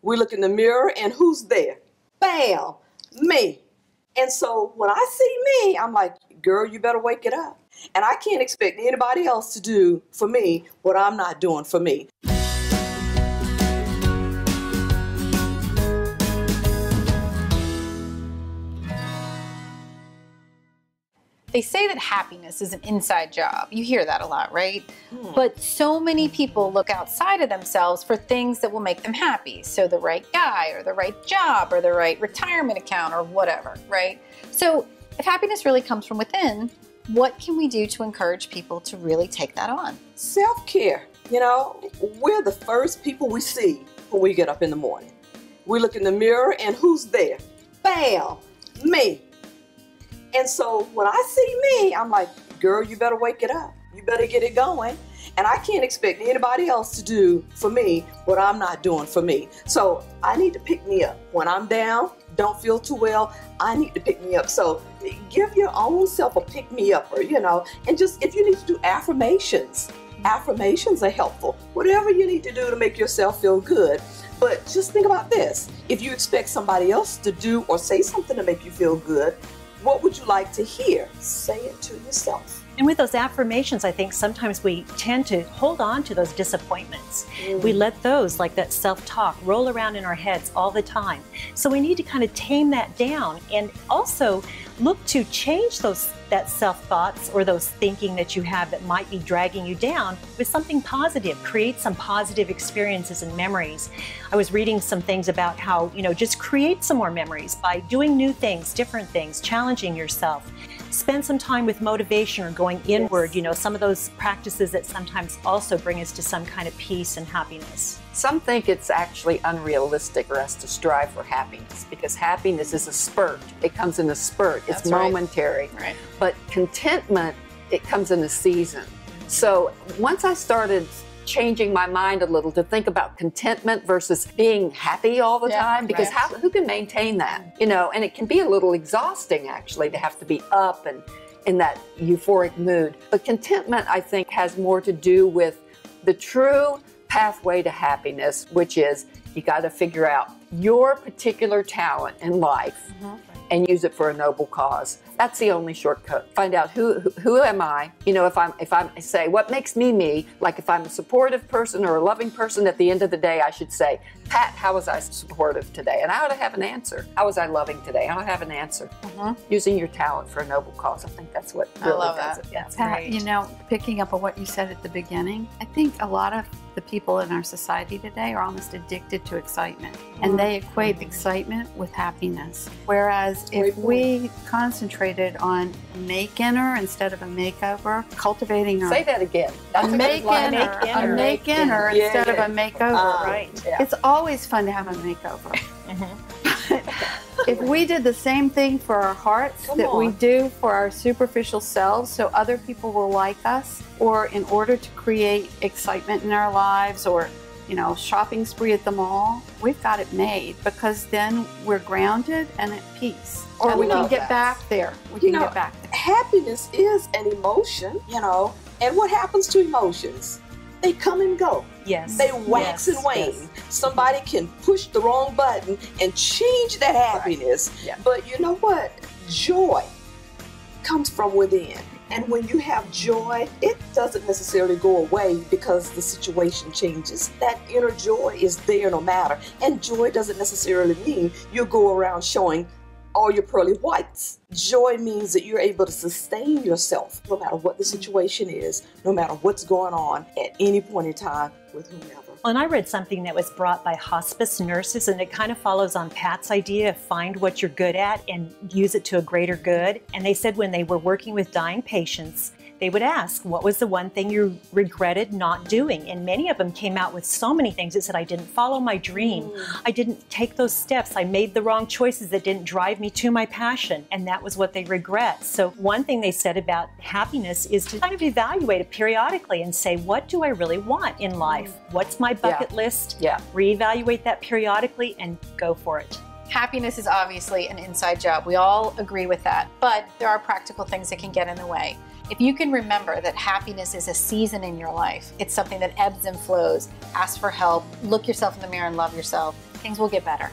We look in the mirror and who's there? Bam, me. And so when I see me, I'm like, girl, you better wake it up. And I can't expect anybody else to do for me what I'm not doing for me. They say that happiness is an inside job. You hear that a lot, right? But so many people look outside of themselves for things that will make them happy. So the right guy or the right job or the right retirement account or whatever, right? So if happiness really comes from within, what can we do to encourage people to really take that on? Self-care. You know, we're the first people we see when we get up in the morning. We look in the mirror and who's there? Bam, me. And so when I see me, I'm like, girl, you better wake it up. You better get it going. And I can't expect anybody else to do for me what I'm not doing for me. So I need to pick me up. When I'm down, don't feel too well, I need to pick me up. So give your own self a pick me up, or, you know, and just if you need to do affirmations, affirmations are helpful. Whatever you need to do to make yourself feel good. But just think about this. If you expect somebody else to do or say something to make you feel good, what would you like to hear? Say it to yourself. And with those affirmations, I think sometimes we tend to hold on to those disappointments. We let those, like that self-talk, roll around in our heads all the time. So we need to kind of tame that down and also look to change that self-thoughts or those thinking that you have that might be dragging you down with something positive. Create some positive experiences and memories. I was reading some things about how, you know, just create some more memories by doing new things, different things, challenging yourself. Spend some time with motivation or going inward, you know, some of those practices that sometimes also bring us to some kind of peace and happiness. Some think it's actually unrealistic for us to strive for happiness because happiness is a spurt. It comes in a spurt. It's momentary. Right. But contentment, it comes in a season. So once I started changing my mind a little to think about contentment versus being happy all the time, because who can maintain that? You know, and it can be a little exhausting actually to have to be up and in that euphoric mood. But contentment, I think, has more to do with the true pathway to happiness, which is you got to figure out your particular talent in life and use it for a noble cause. That's the only shortcut. Find out who am I? You know, if I say what makes me me, like if I'm a supportive person or a loving person, at the end of the day I should say, Pat, how was I supportive today? And I ought to have an answer. How was I loving today? I ought to have an answer. Using your talent for a noble cause. I think that's what really does it. That's Pat, great. you know, picking up on what you said at the beginning, I think a lot of the people in our society today are almost addicted to excitement, and they equate excitement with happiness. Whereas if we concentrated on make-inner instead of a makeover, cultivating our Say that again. That's a make-inner instead of a makeover. Right. It's always fun to have a makeover. If we did the same thing for our hearts that we do for our superficial selves so other people will like us, or in order to create excitement in our lives, or, you know, shopping spree at the mall, we've got it made, because then we're grounded and at peace. Or we can get back there. We can get back there. Happiness is an emotion, you know, and what happens to emotions? They come and go. Yes. They wax and wane. Somebody can push the wrong button and change that happiness. But you know what? Joy comes from within. And when you have joy, it doesn't necessarily go away because the situation changes. That inner joy is there no matter. And joy doesn't necessarily mean you'll go around showing all your pearly whites. Joy means that you're able to sustain yourself no matter what the situation is, no matter what's going on at any point in time with whomever. Well, and I read something that was brought by hospice nurses, and it kind of follows on Pat's idea of find what you're good at and use it to a greater good. And they said when they were working with dying patients, they would ask, what was the one thing you regretted not doing? And many of them came out with so many things that said, I didn't follow my dream. I didn't take those steps. I made the wrong choices that didn't drive me to my passion. And that was what they regret. So one thing they said about happiness is to kind of evaluate it periodically and say, what do I really want in life? What's my bucket list? Reevaluate that periodically and go for it. Happiness is obviously an inside job. We all agree with that. But there are practical things that can get in the way. If you can remember that happiness is a season in your life, it's something that ebbs and flows, ask for help, look yourself in the mirror and love yourself, things will get better.